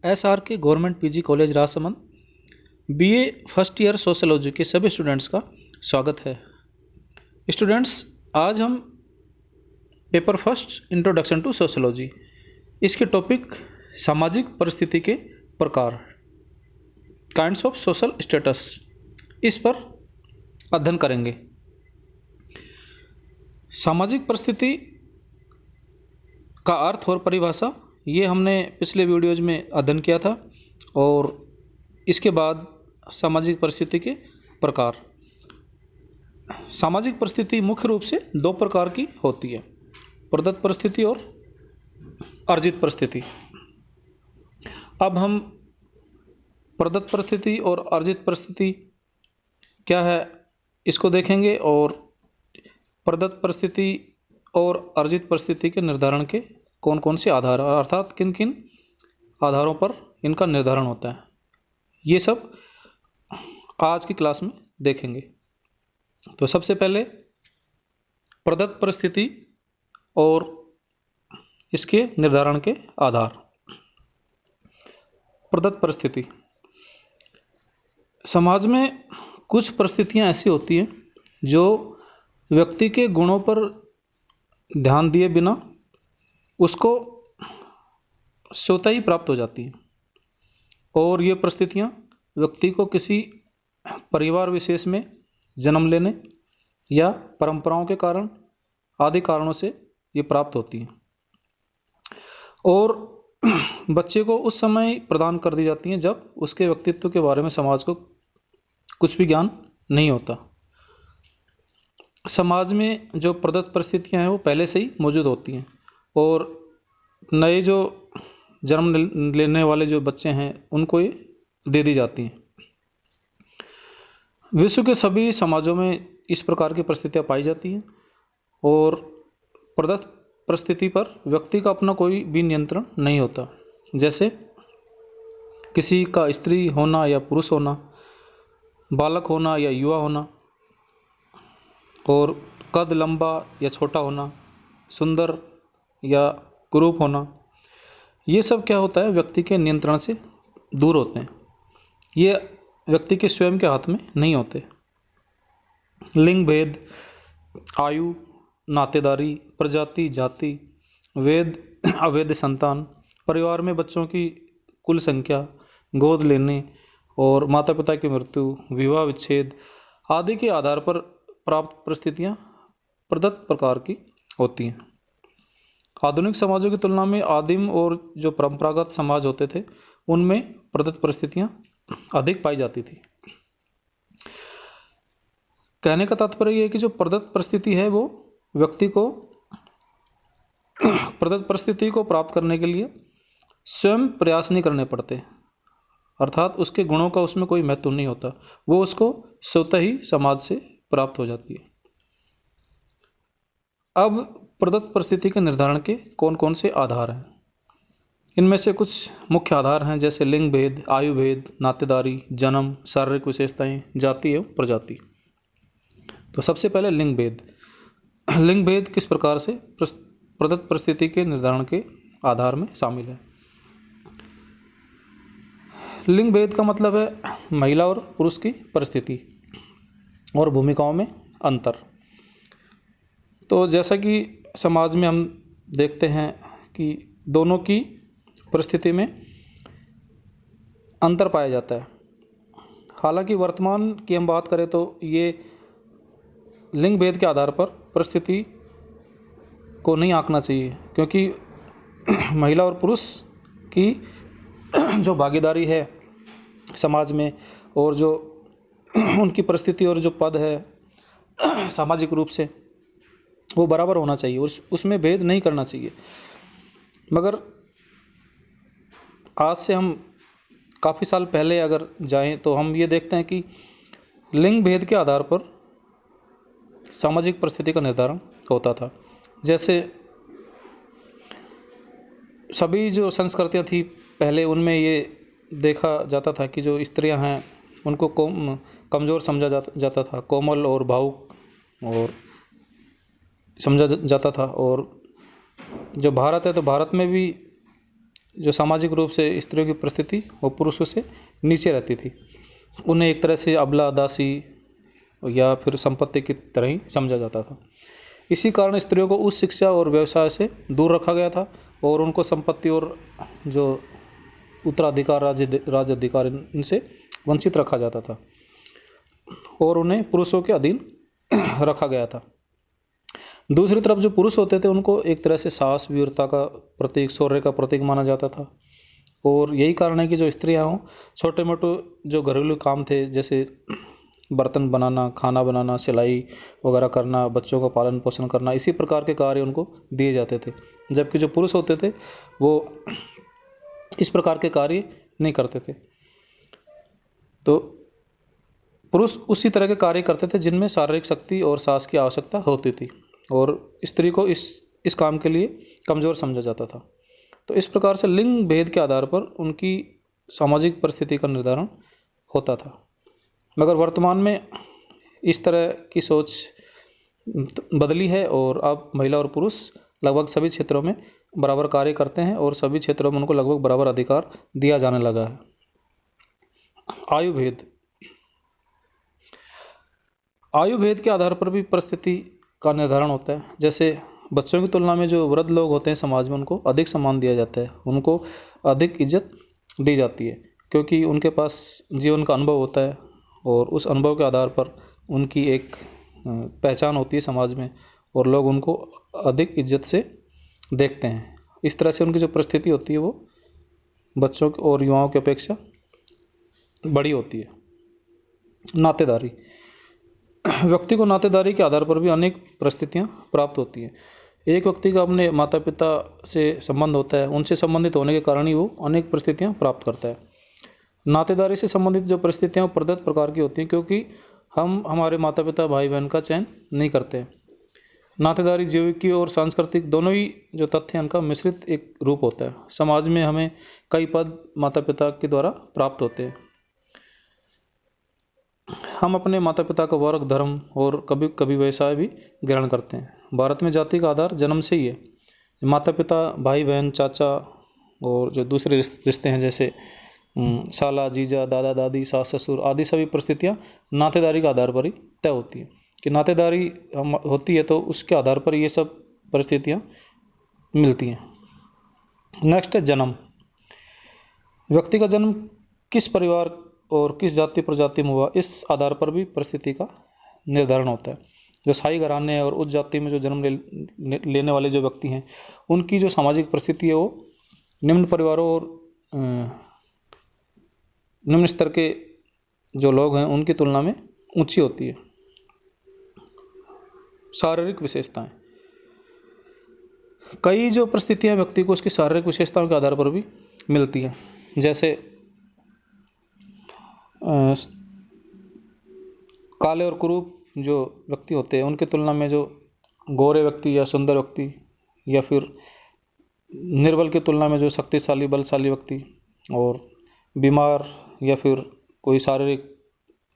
SRK government PG college Rajsamand BA first year sociology के सभी students का स्वागत है। स्टूडेंट्स, आज हम paper first introduction to sociology, इसके टॉपिक सामाजिक परिस्थिति के प्रकार, काइंड्स ऑफ सोशल स्टेटस, इस पर अध्ययन करेंगे। सामाजिक परिस्थिति का अर्थ और परिभाषा ये हमने पिछले वीडियोज में अध्ययन किया था, और इसके बाद सामाजिक परिस्थिति के प्रकार। सामाजिक परिस्थिति मुख्य रूप से दो प्रकार की होती है, प्रदत्त परिस्थिति और अर्जित परिस्थिति। अब हम प्रदत्त परिस्थिति और अर्जित परिस्थिति क्या है इसको देखेंगे, और प्रदत्त परिस्थिति और अर्जित परिस्थिति के निर्धारण के कौन कौन से आधार, अर्थात किन किन आधारों पर इनका निर्धारण होता है, ये सब आज की क्लास में देखेंगे। तो सबसे पहले प्रदत्त परिस्थिति और इसके निर्धारण के आधार। प्रदत्त परिस्थिति, समाज में कुछ परिस्थितियां ऐसी होती हैं जो व्यक्ति के गुणों पर ध्यान दिए बिना उसको स्वतः ही प्राप्त हो जाती हैं, और ये परिस्थितियां व्यक्ति को किसी परिवार विशेष में जन्म लेने या परंपराओं के कारण आदि कारणों से ये प्राप्त होती हैं, और बच्चे को उस समय प्रदान कर दी जाती हैं जब उसके व्यक्तित्व के बारे में समाज को कुछ भी ज्ञान नहीं होता। समाज में जो प्रदत्त परिस्थितियां हैं वो पहले से ही मौजूद होती हैं, और नए जो जन्म लेने वाले जो बच्चे हैं उनको ये दे दी जाती हैं। विश्व के सभी समाजों में इस प्रकार की परिस्थितियां पाई जाती हैं, और प्रदत्त परिस्थिति पर व्यक्ति का अपना कोई भी नियंत्रण नहीं होता। जैसे किसी का स्त्री होना या पुरुष होना, बालक होना या युवा होना, और कद लंबा या छोटा होना, सुंदर या कुरूप होना, ये सब क्या होता है, व्यक्ति के नियंत्रण से दूर होते हैं। ये व्यक्ति के स्वयं के हाथ में नहीं होते। लिंग भेद, आयु, नातेदारी, प्रजाति, जाति, वेद अवैध संतान, परिवार में बच्चों की कुल संख्या, गोद लेने और माता पिता की मृत्यु, विवाह विच्छेद आदि के आधार पर प्राप्त परिस्थितियां प्रदत्त प्रकार की होती हैं। आधुनिक समाजों की तुलना में आदिम और जो परंपरागत समाज होते थे उनमें प्रदत्त परिस्थितियां अधिक पाई जाती थी। कहने का तात्पर्य यह है कि जो प्रदत्त परिस्थिति है वो व्यक्ति को प्रदत्त परिस्थिति को प्राप्त करने के लिए स्वयं प्रयास नहीं करने पड़ते, अर्थात उसके गुणों का उसमें कोई महत्व नहीं होता, वो उसको स्वतः ही समाज से प्राप्त हो जाती है। अब प्रदत्त परिस्थिति के निर्धारण के कौन कौन से आधार हैं। इनमें से कुछ मुख्य आधार हैं, जैसे लिंग भेद, आयु भेद, नातेदारी, जन्म, शारीरिक विशेषताएं, जाति एवं प्रजाति। तो सबसे पहले लिंग भेद। लिंग भेद किस प्रकार से प्रदत्त परिस्थिति के निर्धारण के आधार में शामिल है। लिंग भेद का मतलब है महिला और पुरुष की परिस्थिति और भूमिकाओं में अंतर। तो जैसा कि समाज में हम देखते हैं कि दोनों की परिस्थिति में अंतर पाया जाता है। हालांकि वर्तमान की हम बात करें तो ये लिंग भेद के आधार पर परिस्थिति को नहीं आंकना चाहिए, क्योंकि महिला और पुरुष की जो भागीदारी है समाज में, और जो उनकी परिस्थिति और जो पद है सामाजिक रूप से, वो बराबर होना चाहिए, और उसमें भेद नहीं करना चाहिए। मगर आज से हम काफ़ी साल पहले अगर जाएं तो हम ये देखते हैं कि लिंग भेद के आधार पर सामाजिक परिस्थिति का निर्धारण होता था। जैसे सभी जो संस्कृतियां थी पहले, उनमें ये देखा जाता था कि जो स्त्रियां हैं उनको कमज़ोर समझा जाता था, कोमल और भावुक और समझा जाता था। और जो भारत है तो भारत में भी जो सामाजिक रूप से स्त्रियों की परिस्थिति वो पुरुषों से नीचे रहती थी। उन्हें एक तरह से अबला, दासी या फिर संपत्ति की तरह ही समझा जाता था। इसी कारण स्त्रियों को उच्च शिक्षा और व्यवसाय से दूर रखा गया था और उनको संपत्ति और जो उत्तराधिकार, राज्य अधिकार इनसे वंचित रखा जाता था और उन्हें पुरुषों के अधीन रखा गया था। दूसरी तरफ जो पुरुष होते थे उनको एक तरह से साहस, वीरता का प्रतीक, शौर्य का प्रतीक माना जाता था। और यही कारण है कि जो स्त्रियाँ हों, छोटे मोटे जो घरेलू काम थे, जैसे बर्तन बनाना, खाना बनाना, सिलाई वगैरह करना, बच्चों का पालन पोषण करना, इसी प्रकार के कार्य उनको दिए जाते थे। जबकि जो पुरुष होते थे वो इस प्रकार के कार्य नहीं करते थे। तो पुरुष उसी तरह के कार्य करते थे जिनमें शारीरिक शक्ति और साहस की आवश्यकता होती थी और स्त्री को इस काम के लिए कमज़ोर समझा जाता था। तो इस प्रकार से लिंग भेद के आधार पर उनकी सामाजिक परिस्थिति का निर्धारण होता था। मगर वर्तमान में इस तरह की सोच बदली है और अब महिला और पुरुष लगभग सभी क्षेत्रों में बराबर कार्य करते हैं और सभी क्षेत्रों में उनको लगभग बराबर अधिकार दिया जाने लगा है। आयु भेद, आयु भेद के आधार पर भी परिस्थिति का निर्धारण होता है। जैसे बच्चों की तुलना में जो वृद्ध लोग होते हैं समाज में, उनको अधिक सम्मान दिया जाता है, उनको अधिक इज्जत दी जाती है, क्योंकि उनके पास जीवन का अनुभव होता है और उस अनुभव के आधार पर उनकी एक पहचान होती है समाज में और लोग उनको अधिक इज्जत से देखते हैं। इस तरह से उनकी जो परिस्थिति होती है वो बच्चों और युवाओं की अपेक्षा बड़ी होती है। नातेदारी, व्यक्ति को नातेदारी के आधार पर भी अनेक परिस्थितियाँ प्राप्त होती हैं। एक व्यक्ति का अपने माता पिता से संबंध होता है, उनसे संबंधित होने के कारण ही वो अनेक परिस्थितियाँ प्राप्त करता है। नातेदारी से संबंधित जो परिस्थितियाँ प्रदत्त प्रकार की होती हैं, क्योंकि हम हमारे माता पिता, भाई बहन का चयन नहीं करते हैं। नातेदारी जीविकी और सांस्कृतिक दोनों ही जो तथ्य हैं उनका मिश्रित एक रूप होता है। समाज में हमें कई पद माता पिता के द्वारा प्राप्त होते हैं। हम अपने माता पिता का वर्ग, धर्म और कभी कभी व्यवसाय भी ग्रहण करते हैं। भारत में जाति का आधार जन्म से ही है। माता पिता, भाई बहन, चाचा और जो दूसरे रिश्ते हैं जैसे साला, जीजा, दादा दादी, सास ससुर आदि सभी परिस्थितियाँ नातेदारी के आधार पर ही तय होती हैं। कि नातेदारी होती है तो उसके आधार पर ये सब परिस्थितियाँ मिलती हैं। नेक्स्ट है जन्म। व्यक्ति का जन्म किस परिवार और किस जाति प्रजाति में हुआ, इस आधार पर भी परिस्थिति का निर्धारण होता है। जो शाही घराने और उच्च जाति में जो जन्म लेने वाले जो व्यक्ति हैं, उनकी जो सामाजिक परिस्थिति है वो निम्न परिवारों और निम्न स्तर के जो लोग हैं उनकी तुलना में ऊंची होती है। शारीरिक विशेषताएं, कई जो परिस्थितियां व्यक्ति को उसकी शारीरिक विशेषताओं के आधार पर भी मिलती हैं। जैसे काले और कुरूप जो व्यक्ति होते हैं उनकी तुलना में जो गोरे व्यक्ति या सुंदर व्यक्ति या फिर निर्बल की तुलना में जो शक्तिशाली, बलशाली व्यक्ति और बीमार या फिर कोई शारीरिक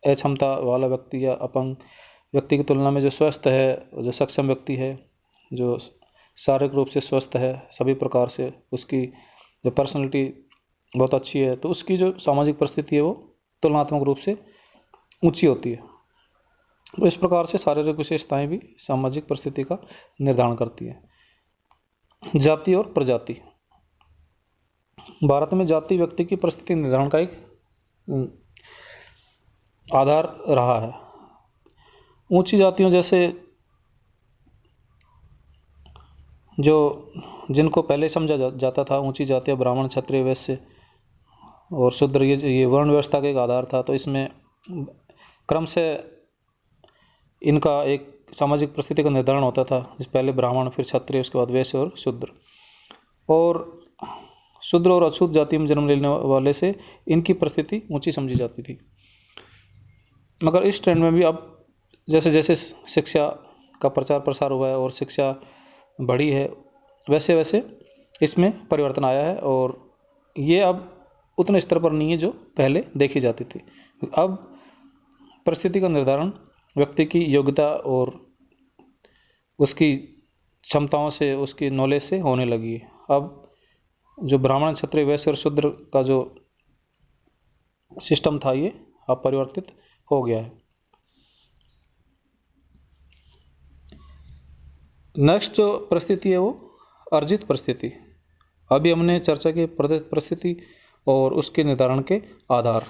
अक्षमता वाला व्यक्ति या अपंग व्यक्ति की तुलना में जो स्वस्थ है, जो सक्षम व्यक्ति है, जो शारीरिक रूप से स्वस्थ है, सभी प्रकार से उसकी जो पर्सनैलिटी बहुत अच्छी है, तो उसकी जो सामाजिक परिस्थिति है वो तुलनात्मक रूप से ऊंची होती है। तो इस प्रकार से शारीरिक विशेषताएं भी सामाजिक परिस्थिति का निर्धारण करती है। जाति और प्रजाति, भारत में जाति व्यक्ति की परिस्थिति निर्धारण का एक आधार रहा है। ऊंची जातियों जैसे जो जिनको पहले समझा जाता था, ऊंची जातियाँ ब्राह्मण, क्षत्रिय, वैश्य और शूद्र, ये वर्ण व्यवस्था का एक आधार था। तो इसमें क्रम से इनका एक सामाजिक परिस्थिति का निर्धारण होता था। पहले ब्राह्मण, फिर क्षत्रिय, उसके बाद वैश्य और शूद्र। और शूद्र और अछूत जाति में जन्म लेने वाले से इनकी परिस्थिति ऊंची समझी जाती थी। मगर इस ट्रेंड में भी अब जैसे जैसे शिक्षा का प्रचार प्रसार हुआ है और शिक्षा बढ़ी है, वैसे वैसे इसमें परिवर्तन आया है और ये अब उतने स्तर पर नहीं है जो पहले देखी जाती थी। अब परिस्थिति का निर्धारण व्यक्ति की योग्यता और उसकी क्षमताओं से, उसकी नॉलेज से होने लगी है। अब जो ब्राह्मण, क्षत्रिय, वैश्य और शूद्र का जो सिस्टम था ये अब परिवर्तित हो गया है। नेक्स्ट जो परिस्थिति है वो अर्जित परिस्थिति। अभी हमने चर्चा की परिस्थिति और उसके निर्धारण के आधार।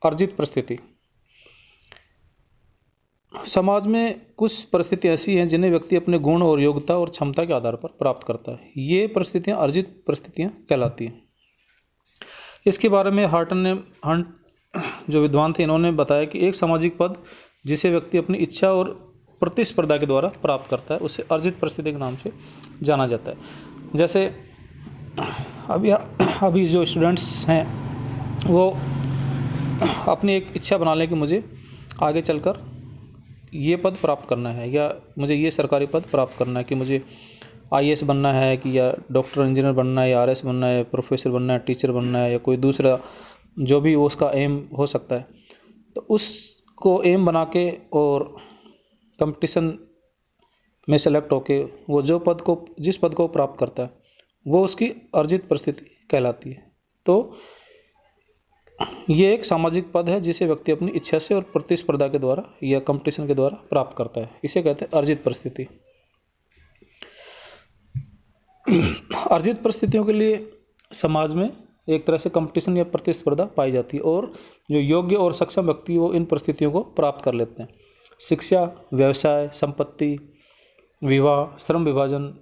अर्जित परिस्थिति, समाज में कुछ परिस्थिति ऐसी हैं जिन्हें व्यक्ति अपने गुण और योग्यता और क्षमता के आधार पर प्राप्त करता है। ये परिस्थितियाँ अर्जित परिस्थितियाँ कहलाती हैं। इसके बारे में हंट जो विद्वान थे, इन्होंने बताया कि एक सामाजिक पद जिसे व्यक्ति अपनी इच्छा और प्रतिस्पर्धा के द्वारा प्राप्त करता है उसे अर्जित परिस्थिति के नाम से जाना जाता है। जैसे अभी जो स्टूडेंट्स हैं वो अपनी एक इच्छा बना लें कि मुझे आगे चलकर ये पद प्राप्त करना है या मुझे ये सरकारी पद प्राप्त करना है, कि मुझे आईएएस बनना है कि या डॉक्टर इंजीनियर बनना है या आरएस बनना है, प्रोफेसर बनना है, टीचर बनना है या कोई दूसरा जो भी उसका एम हो सकता है। तो उसको एम बना के और कंपटीशन में सेलेक्ट होके वो जिस पद को प्राप्त करता है वो उसकी अर्जित परिस्थिति कहलाती है। तो ये एक सामाजिक पद है जिसे व्यक्ति अपनी इच्छा से और प्रतिस्पर्धा के द्वारा या कंपटीशन के द्वारा प्राप्त करता है। इसे कहते हैं अर्जित परिस्थिति। अर्जित परिस्थितियों के लिए समाज में एक तरह से कंपटीशन या प्रतिस्पर्धा पाई जाती है और जो योग्य और सक्षम व्यक्ति वो इन परिस्थितियों को प्राप्त कर लेते हैं। शिक्षा, व्यवसाय, संपत्ति, विवाह, श्रम विभाजन,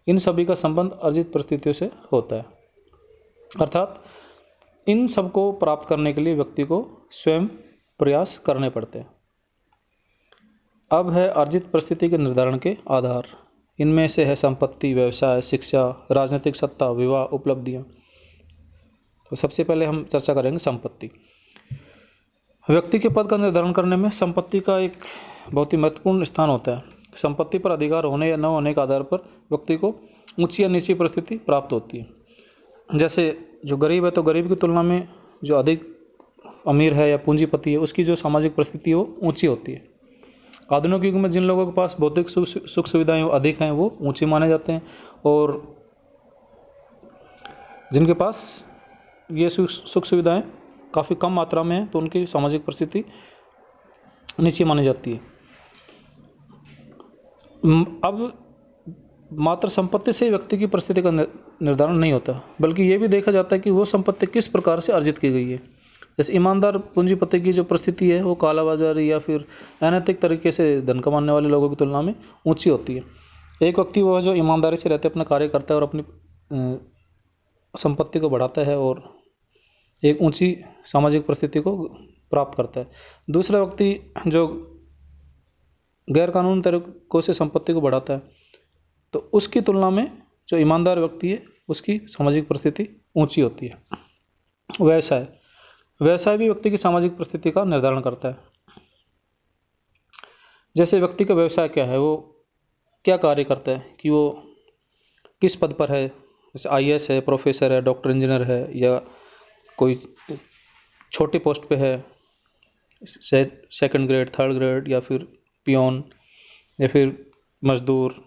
इन सभी का संबंध अर्जित परिस्थितियों से होता है। अर्थात इन सब को प्राप्त करने के लिए व्यक्ति को स्वयं प्रयास करने पड़ते हैं। अब है अर्जित परिस्थिति के निर्धारण के आधार। इनमें से है संपत्ति, व्यवसाय, शिक्षा, राजनीतिक सत्ता, विवाह, उपलब्धियां। तो सबसे पहले हम चर्चा करेंगे संपत्ति। व्यक्ति के पद का निर्धारण करने में संपत्ति का एक बहुत ही महत्वपूर्ण स्थान होता है। संपत्ति पर अधिकार होने या न होने के आधार पर व्यक्ति को ऊंची या नीची परिस्थिति प्राप्त होती है। जैसे जो गरीब है तो गरीब की तुलना में जो अधिक अमीर है या पूंजीपति है उसकी जो सामाजिक परिस्थिति है वो ऊंची होती है। आधुनिक युग में जिन लोगों के पास भौतिक सुख सुविधाएं अधिक हैं वो ऊंचे माने जाते हैं और जिनके पास ये सुख सुविधाएं काफ़ी कम मात्रा में हैं तो उनकी सामाजिक परिस्थिति नीचे मानी जाती है। अब मात्र संपत्ति से व्यक्ति की परिस्थिति का निर्धारण नहीं होता, बल्कि ये भी देखा जाता है कि वो संपत्ति किस प्रकार से अर्जित की गई है। जैसे ईमानदार पूंजीपति की जो परिस्थिति है वो कालाबाजारी या फिर अनैतिक तरीके से धन कमाने वाले लोगों की तुलना में ऊंची होती है। एक व्यक्ति वो जो ईमानदारी से रहते अपना कार्य करता है और अपनी संपत्ति को बढ़ाता है और एक ऊंची सामाजिक परिस्थिति को प्राप्त करता है। दूसरा व्यक्ति जो गैरकानूनी तरीकों से संपत्ति को बढ़ाता है तो उसकी तुलना में जो ईमानदार व्यक्ति है उसकी सामाजिक परिस्थिति ऊंची होती है। व्यवसाय भी व्यक्ति की सामाजिक परिस्थिति का निर्धारण करता है। जैसे व्यक्ति का व्यवसाय क्या है, वो क्या कार्य करता है, कि वो किस पद पर है, जैसे आईएएस है, प्रोफेसर है, डॉक्टर इंजीनियर है या कोई छोटी पोस्ट पे है, सेकंड ग्रेड, थर्ड ग्रेड या फिर पियोन या फिर मजदूर,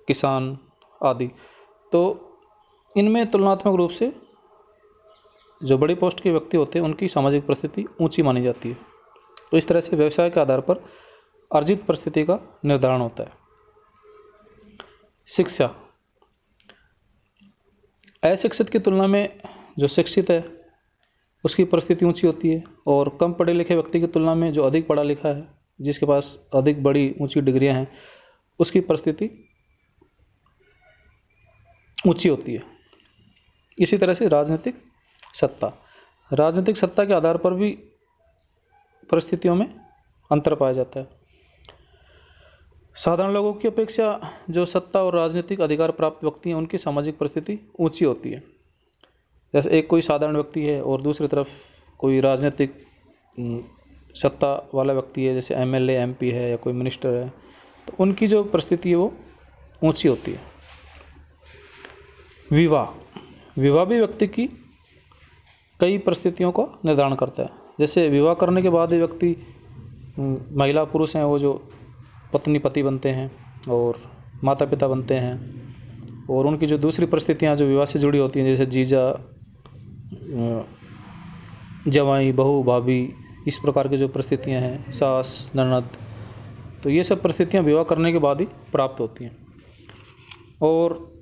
किसान आदि। तो इनमें तुलनात्मक रूप से जो बड़ी पोस्ट के व्यक्ति होते हैं उनकी सामाजिक परिस्थिति ऊंची मानी जाती है। तो इस तरह से व्यवसाय के आधार पर अर्जित परिस्थिति का निर्धारण होता है। शिक्षा, अशिक्षित की तुलना में जो शिक्षित है उसकी परिस्थिति ऊंची होती है और कम पढ़े लिखे व्यक्ति की तुलना में जो अधिक पढ़ा लिखा है, जिसके पास अधिक बड़ी ऊंची डिग्रियां हैं, उसकी परिस्थिति ऊंची होती है। इसी तरह से राजनीतिक सत्ता के आधार पर भी परिस्थितियों में अंतर पाया जाता है। साधारण लोगों की अपेक्षा जो सत्ता और राजनीतिक अधिकार प्राप्त व्यक्ति हैं उनकी सामाजिक परिस्थिति ऊंची होती है। जैसे एक कोई साधारण व्यक्ति है और दूसरी तरफ कोई राजनीतिक सत्ता वाला व्यक्ति है, जैसे एमएलए, एमपी है या कोई मिनिस्टर है, तो उनकी जो परिस्थिति है वो ऊंची होती है। विवाह भी व्यक्ति की कई परिस्थितियों का निर्धारण करता है। जैसे विवाह करने के बाद व्यक्ति, महिला पुरुष हैं वो जो पत्नी पति बनते हैं और माता पिता बनते हैं, और उनकी जो दूसरी परिस्थितियाँ जो विवाह से जुड़ी होती हैं, जैसे जीजा, जवाई, बहू, भाभी, इस प्रकार की जो परिस्थितियाँ हैं, सास, ननद, तो ये सब परिस्थितियाँ विवाह करने के बाद ही प्राप्त होती हैं। और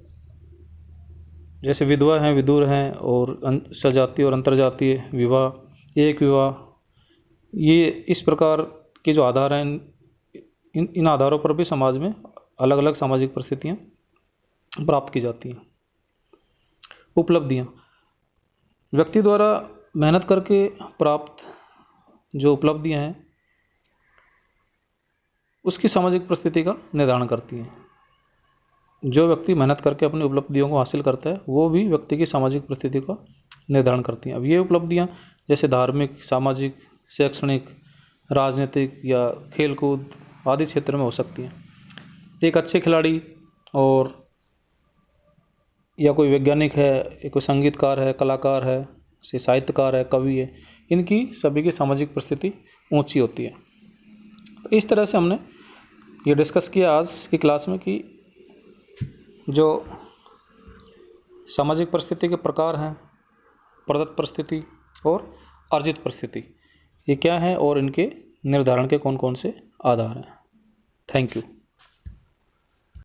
जैसे विधवा हैं, विधुर हैं, और सजातीय और अंतर्जातीय विवाह, एक विवाह, ये इस प्रकार के जो आधार हैं, इन आधारों पर भी समाज में अलग अलग सामाजिक परिस्थितियाँ प्राप्त की जाती हैं। उपलब्धियाँ, व्यक्ति द्वारा मेहनत करके प्राप्त जो उपलब्धियाँ हैं, उसकी सामाजिक परिस्थिति का निर्धारण करती हैं। जो व्यक्ति मेहनत करके अपनी उपलब्धियों को हासिल करता है, वो भी व्यक्ति की सामाजिक परिस्थिति का निर्धारण करती हैं। अब ये उपलब्धियाँ जैसे धार्मिक, सामाजिक, शैक्षणिक, राजनीतिक या खेलकूद आदि क्षेत्र में हो सकती हैं। एक अच्छे खिलाड़ी और या कोई वैज्ञानिक है, या कोई संगीतकार है, कलाकार है, से साहित्यकार है, कवि है, इनकी सभी की सामाजिक परिस्थिति ऊंची होती है। तो इस तरह से हमने ये डिस्कस किया आज की क्लास में कि जो सामाजिक परिस्थिति के प्रकार हैं, प्रदत्त परिस्थिति और अर्जित परिस्थिति, ये क्या है और इनके निर्धारण के कौन कौन से आधार हैं। Thank you.